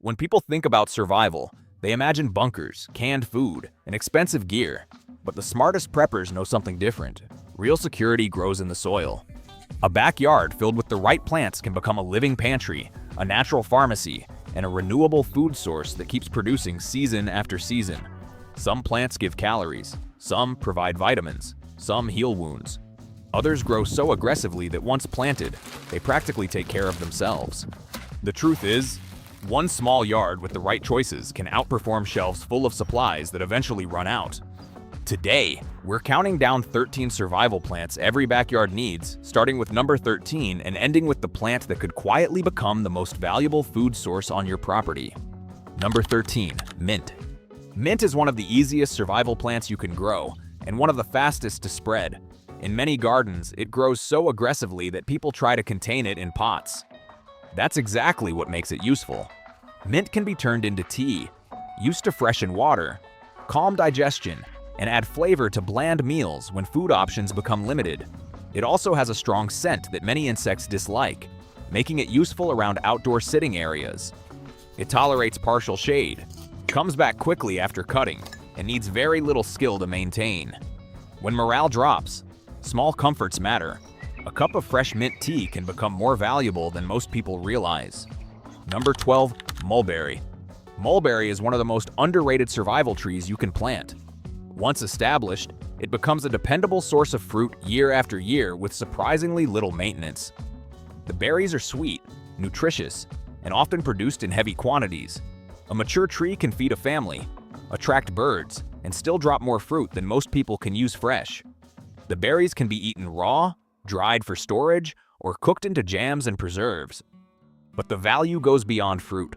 When people think about survival, they imagine bunkers, canned food, and expensive gear. But the smartest preppers know something different. Real security grows in the soil. A backyard filled with the right plants can become a living pantry, a natural pharmacy, and a renewable food source that keeps producing season after season. Some plants give calories, some provide vitamins, some heal wounds. Others grow so aggressively that once planted, they practically take care of themselves. The truth is, one small yard with the right choices can outperform shelves full of supplies that eventually run out. Today, we're counting down 13 survival plants every backyard needs, starting with number 13 and ending with the plant that could quietly become the most valuable food source on your property. Number 13, mint. Mint is one of the easiest survival plants you can grow, and one of the fastest to spread. In many gardens, it grows so aggressively that people try to contain it in pots. That's exactly what makes it useful. Mint can be turned into tea, used to freshen water, calm digestion, and add flavor to bland meals when food options become limited. It also has a strong scent that many insects dislike, making it useful around outdoor sitting areas. It tolerates partial shade, comes back quickly after cutting, and needs very little skill to maintain. When morale drops, small comforts matter. A cup of fresh mint tea can become more valuable than most people realize. Number 12, mulberry. Mulberry is one of the most underrated survival trees you can plant. Once established, it becomes a dependable source of fruit year after year with surprisingly little maintenance. The berries are sweet, nutritious, and often produced in heavy quantities. A mature tree can feed a family, attract birds, and still drop more fruit than most people can use fresh. The berries can be eaten raw, dried for storage, or cooked into jams and preserves. But the value goes beyond fruit.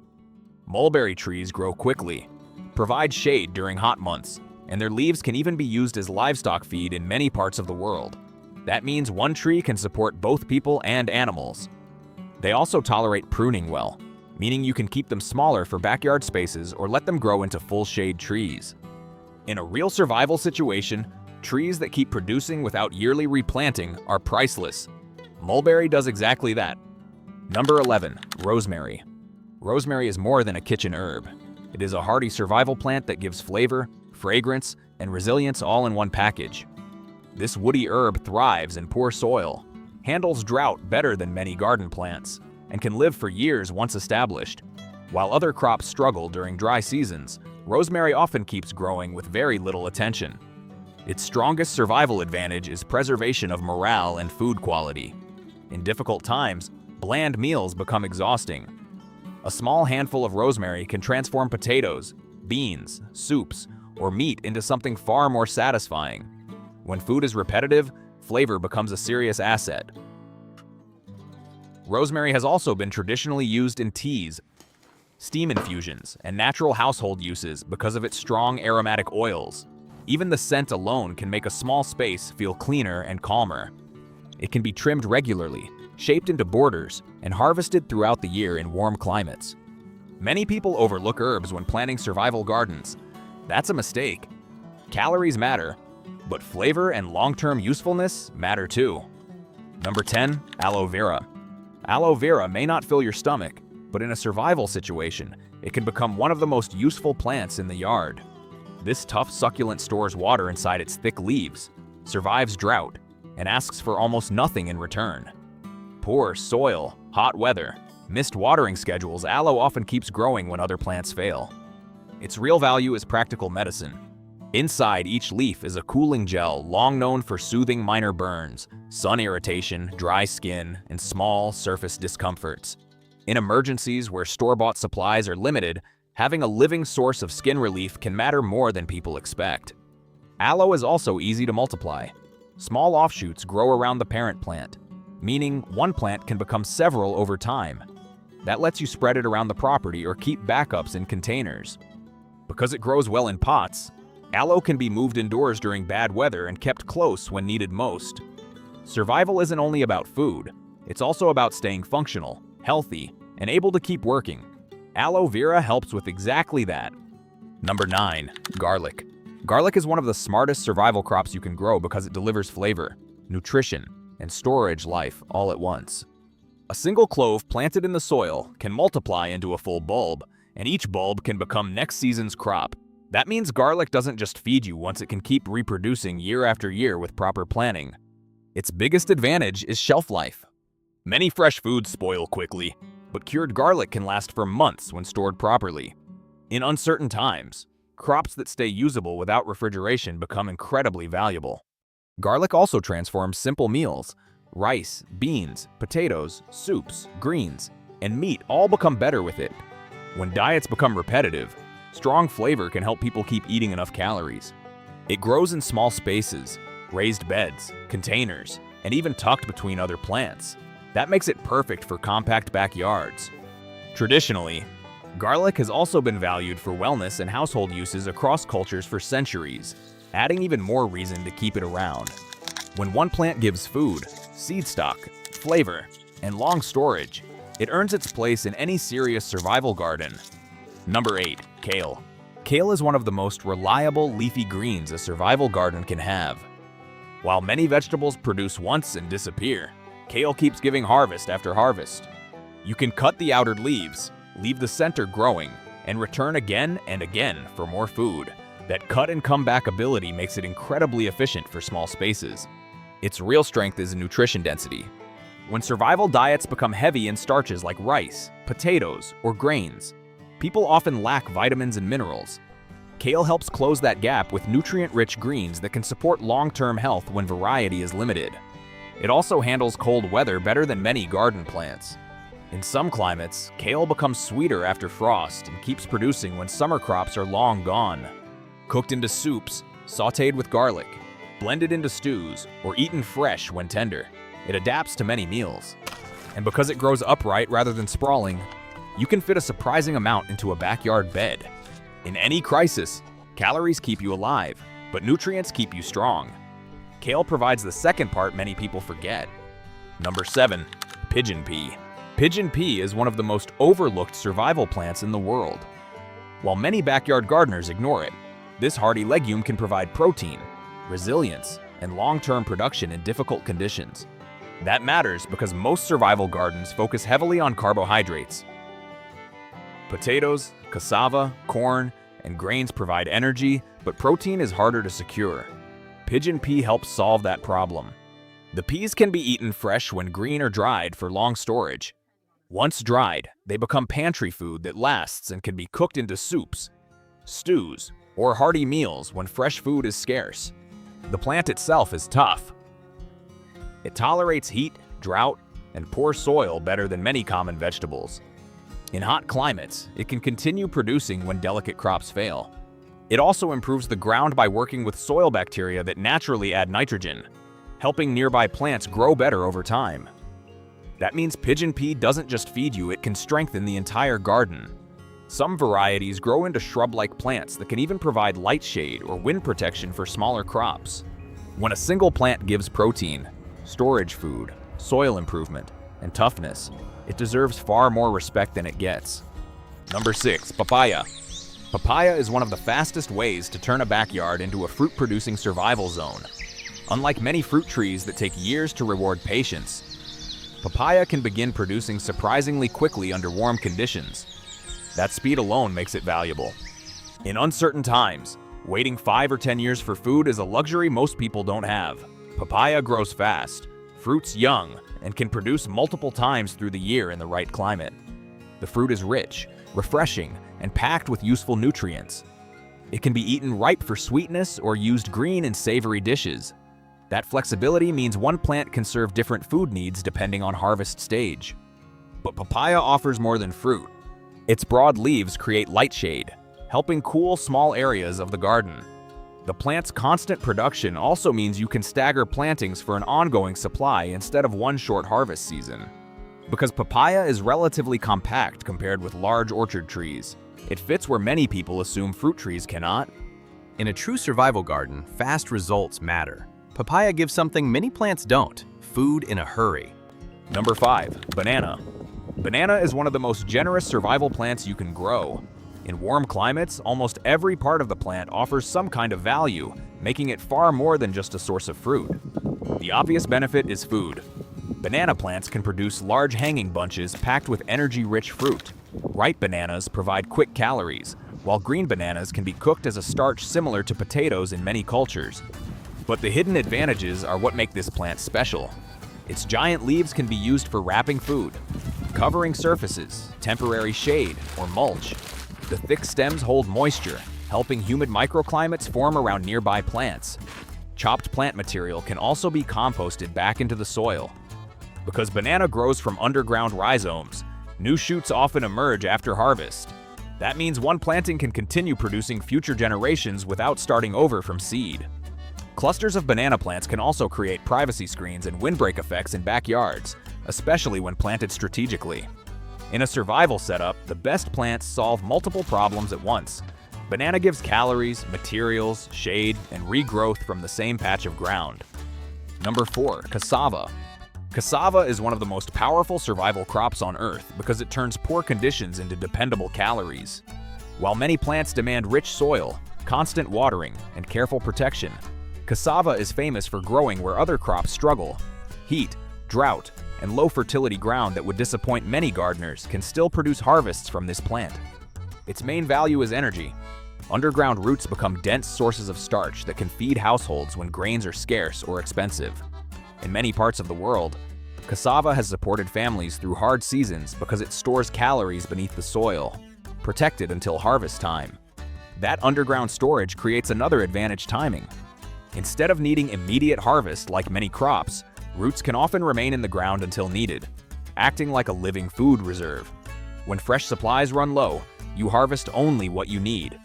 Mulberry trees grow quickly, provide shade during hot months, and their leaves can even be used as livestock feed in many parts of the world. That means one tree can support both people and animals. They also tolerate pruning well, meaning you can keep them smaller for backyard spaces or let them grow into full-shade trees. In a real survival situation, trees that keep producing without yearly replanting are priceless. Mulberry does exactly that. Number 11, rosemary. Rosemary is more than a kitchen herb. It is a hardy survival plant that gives flavor, fragrance, and resilience all in one package. This woody herb thrives in poor soil, handles drought better than many garden plants, and can live for years once established. While other crops struggle during dry seasons, rosemary often keeps growing with very little attention. Its strongest survival advantage is preservation of morale and food quality. In difficult times, bland meals become exhausting. A small handful of rosemary can transform potatoes, beans, soups, or meat into something far more satisfying. When food is repetitive, flavor becomes a serious asset. Rosemary has also been traditionally used in teas, steam infusions, and natural household uses because of its strong aromatic oils. Even the scent alone can make a small space feel cleaner and calmer. It can be trimmed regularly, shaped into borders, and harvested throughout the year in warm climates. Many people overlook herbs when planting survival gardens. That's a mistake. Calories matter, but flavor and long-term usefulness matter too. Number 10, aloe vera. Aloe vera may not fill your stomach, but in a survival situation, it can become one of the most useful plants in the yard. This tough succulent stores water inside its thick leaves, survives drought, and asks for almost nothing in return. Poor soil, hot weather, missed watering schedules, aloe often keeps growing when other plants fail. Its real value is practical medicine. Inside each leaf is a cooling gel long known for soothing minor burns, sun irritation, dry skin, and small surface discomforts. In emergencies where store-bought supplies are limited, having a living source of skin relief can matter more than people expect. Aloe is also easy to multiply. Small offshoots grow around the parent plant, meaning one plant can become several over time. That lets you spread it around the property or keep backups in containers. Because it grows well in pots, aloe can be moved indoors during bad weather and kept close when needed most. Survival isn't only about food, it's also about staying functional, healthy, and able to keep working. Aloe vera helps with exactly that. Number 9, garlic. Garlic is one of the smartest survival crops you can grow because it delivers flavor, nutrition, and storage life all at once. A single clove planted in the soil can multiply into a full bulb, and each bulb can become next season's crop. That means garlic doesn't just feed you once it can keep reproducing year after year with proper planning. Its biggest advantage is shelf life. Many fresh foods spoil quickly, but cured garlic can last for months when stored properly. In uncertain times, crops that stay usable without refrigeration become incredibly valuable. Garlic also transforms simple meals. Rice, beans, potatoes, soups, greens, and meat all become better with it. When diets become repetitive, strong flavor can help people keep eating enough calories. It grows in small spaces, raised beds, containers, and even tucked between other plants. That makes it perfect for compact backyards. Traditionally, garlic has also been valued for wellness and household uses across cultures for centuries, adding even more reason to keep it around. When one plant gives food, seed stock, flavor, and long storage, it earns its place in any serious survival garden. Number 8. Kale. Kale is one of the most reliable leafy greens a survival garden can have. While many vegetables produce once and disappear, kale keeps giving harvest after harvest. You can cut the outer leaves, leave the center growing, and return again and again for more food. That cut and come back ability makes it incredibly efficient for small spaces. Its real strength is in nutrition density. When survival diets become heavy in starches like rice, potatoes, or grains, people often lack vitamins and minerals. Kale helps close that gap with nutrient-rich greens that can support long-term health when variety is limited. It also handles cold weather better than many garden plants. In some climates, kale becomes sweeter after frost and keeps producing when summer crops are long gone. Cooked into soups, sautéed with garlic, blended into stews, or eaten fresh when tender, it adapts to many meals. And because it grows upright rather than sprawling, you can fit a surprising amount into a backyard bed. In any crisis, calories keep you alive, but nutrients keep you strong. Kale provides the second part many people forget. Number 7. Pigeon pea. Pigeon pea is one of the most overlooked survival plants in the world. While many backyard gardeners ignore it, this hardy legume can provide protein, resilience, and long-term production in difficult conditions. That matters because most survival gardens focus heavily on carbohydrates. Potatoes, cassava, corn, and grains provide energy, but protein is harder to secure. Pigeon pea helps solve that problem. The peas can be eaten fresh when green or dried for long storage. Once dried, they become pantry food that lasts and can be cooked into soups, stews, or hearty meals when fresh food is scarce. The plant itself is tough. It tolerates heat, drought, and poor soil better than many common vegetables. In hot climates, it can continue producing when delicate crops fail. It also improves the ground by working with soil bacteria that naturally add nitrogen, helping nearby plants grow better over time. That means pigeon pea doesn't just feed you, it can strengthen the entire garden. Some varieties grow into shrub-like plants that can even provide light shade or wind protection for smaller crops. When a single plant gives protein, storage food, soil improvement, and toughness, it deserves far more respect than it gets. Number 6. Papaya. Papaya is one of the fastest ways to turn a backyard into a fruit-producing survival zone. Unlike many fruit trees that take years to reward patience, papaya can begin producing surprisingly quickly under warm conditions. That speed alone makes it valuable. In uncertain times, waiting 5 or 10 years for food is a luxury most people don't have. Papaya grows fast, fruits young, and can produce multiple times through the year in the right climate. The fruit is rich, refreshing, and packed with useful nutrients. It can be eaten ripe for sweetness or used green in savory dishes. That flexibility means one plant can serve different food needs depending on harvest stage. But papaya offers more than fruit. Its broad leaves create light shade, helping cool small areas of the garden. The plant's constant production also means you can stagger plantings for an ongoing supply instead of one short harvest season. Because papaya is relatively compact compared with large orchard trees, it fits where many people assume fruit trees cannot. In a true survival garden, fast results matter. Papaya gives something many plants don't: food in a hurry. Number 5. Banana. Banana is one of the most generous survival plants you can grow. In warm climates, almost every part of the plant offers some kind of value, making it far more than just a source of fruit. The obvious benefit is food. Banana plants can produce large hanging bunches packed with energy-rich fruit. Ripe bananas provide quick calories, while green bananas can be cooked as a starch similar to potatoes in many cultures. But the hidden advantages are what make this plant special. Its giant leaves can be used for wrapping food, covering surfaces, temporary shade, or mulch. The thick stems hold moisture, helping humid microclimates form around nearby plants. Chopped plant material can also be composted back into the soil. Because banana grows from underground rhizomes, new shoots often emerge after harvest. That means one planting can continue producing future generations without starting over from seed. Clusters of banana plants can also create privacy screens and windbreak effects in backyards, especially when planted strategically. In a survival setup, the best plants solve multiple problems at once. Banana gives calories, materials, shade, and regrowth from the same patch of ground. Number 4. Cassava. Cassava is one of the most powerful survival crops on Earth because it turns poor conditions into dependable calories. While many plants demand rich soil, constant watering, and careful protection, cassava is famous for growing where other crops struggle. Heat, drought, and low fertility ground that would disappoint many gardeners can still produce harvests from this plant. Its main value is energy. Underground roots become dense sources of starch that can feed households when grains are scarce or expensive. In many parts of the world, cassava has supported families through hard seasons because it stores calories beneath the soil, protected until harvest time. That underground storage creates another advantage: timing. Instead of needing immediate harvest like many crops, roots can often remain in the ground until needed, acting like a living food reserve. When fresh supplies run low, you harvest only what you need.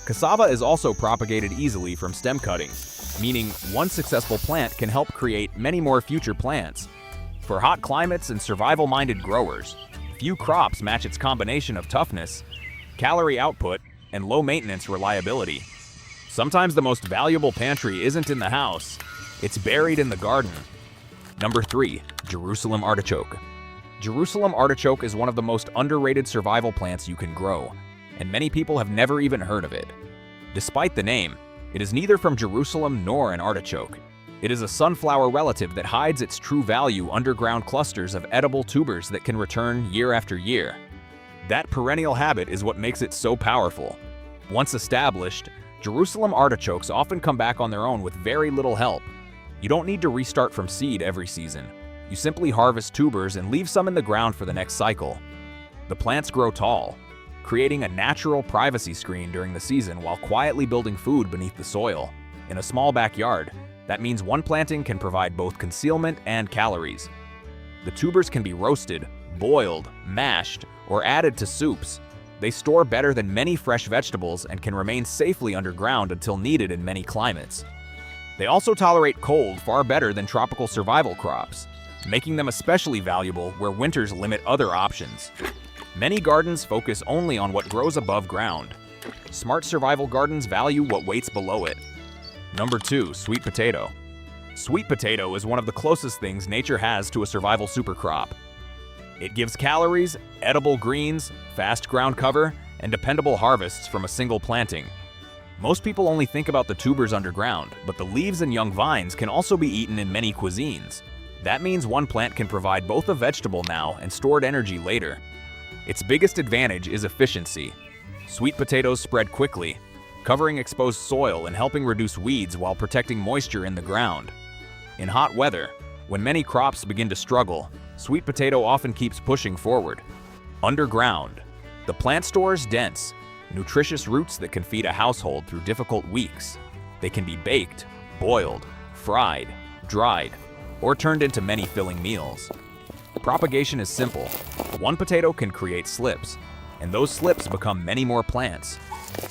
Cassava is also propagated easily from stem cuttings, meaning one successful plant can help create many more future plants. For hot climates and survival-minded growers, few crops match its combination of toughness, calorie output, and low-maintenance reliability. Sometimes the most valuable pantry isn't in the house, it's buried in the garden. Number 3. Jerusalem artichoke. Jerusalem artichoke is one of the most underrated survival plants you can grow, and many people have never even heard of it. Despite the name, it is neither from Jerusalem nor an artichoke. It is a sunflower relative that hides its true value underground clusters of edible tubers that can return year after year. That perennial habit is what makes it so powerful. Once established, Jerusalem artichokes often come back on their own with very little help. You don't need to restart from seed every season. You simply harvest tubers and leave some in the ground for the next cycle. The plants grow tall, creating a natural privacy screen during the season while quietly building food beneath the soil. In a small backyard, that means one planting can provide both concealment and calories. The tubers can be roasted, boiled, mashed, or added to soups. They store better than many fresh vegetables and can remain safely underground until needed in many climates. They also tolerate cold far better than tropical survival crops, making them especially valuable where winters limit other options. Many gardens focus only on what grows above ground. Smart survival gardens value what waits below it. Number 2. Sweet potato. Sweet potato is one of the closest things nature has to a survival supercrop. It gives calories, edible greens, fast ground cover, and dependable harvests from a single planting. Most people only think about the tubers underground, but the leaves and young vines can also be eaten in many cuisines. That means one plant can provide both a vegetable now and stored energy later. Its biggest advantage is efficiency. Sweet potatoes spread quickly, covering exposed soil and helping reduce weeds while protecting moisture in the ground. In hot weather, when many crops begin to struggle, sweet potato often keeps pushing forward. Underground, the plant stores dense, nutritious roots that can feed a household through difficult weeks. They can be baked, boiled, fried, dried, or turned into many filling meals. Propagation is simple. One potato can create slips, and those slips become many more plants.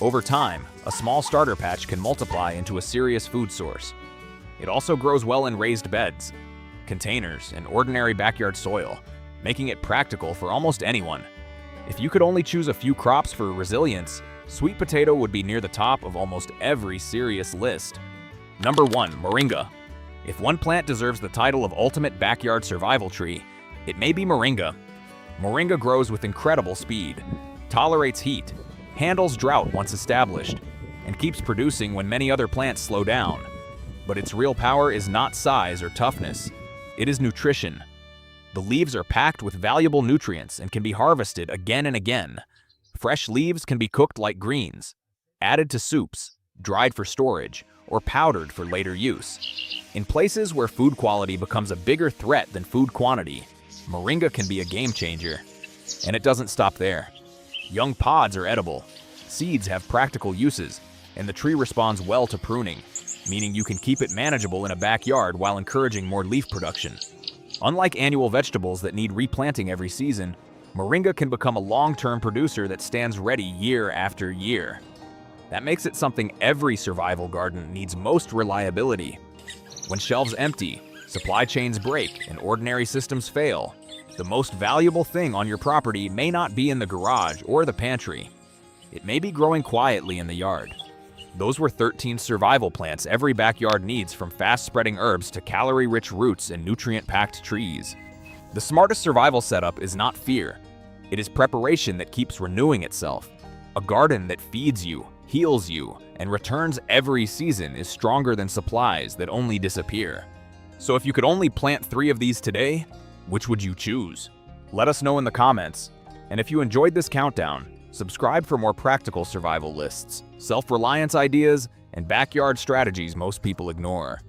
Over time, a small starter patch can multiply into a serious food source. It also grows well in raised beds, containers, and ordinary backyard soil, making it practical for almost anyone. If you could only choose a few crops for resilience, sweet potato would be near the top of almost every serious list. Number 1. Moringa. If one plant deserves the title of ultimate backyard survival tree, it may be Moringa. Moringa grows with incredible speed, tolerates heat, handles drought once established, and keeps producing when many other plants slow down. But its real power is not size or toughness. It is nutrition. The leaves are packed with valuable nutrients and can be harvested again and again. Fresh leaves can be cooked like greens, added to soups, dried for storage, or powdered for later use. In places where food quality becomes a bigger threat than food quantity, Moringa can be a game changer. And it doesn't stop there. Young pods are edible, seeds have practical uses, and the tree responds well to pruning, meaning you can keep it manageable in a backyard while encouraging more leaf production. Unlike annual vegetables that need replanting every season, Moringa can become a long-term producer that stands ready year after year. That makes it something every survival garden needs: most reliability. When shelves empty, supply chains break, and ordinary systems fail, the most valuable thing on your property may not be in the garage or the pantry. It may be growing quietly in the yard. Those were 13 survival plants every backyard needs, from fast-spreading herbs to calorie-rich roots and nutrient-packed trees. The smartest survival setup is not fear. It is preparation that keeps renewing itself. A garden that feeds you, heals you, and returns every season is stronger than supplies that only disappear. So if you could only plant 3 of these today, which would you choose? Let us know in the comments. And if you enjoyed this countdown, subscribe for more practical survival lists, self-reliance ideas, and backyard strategies most people ignore.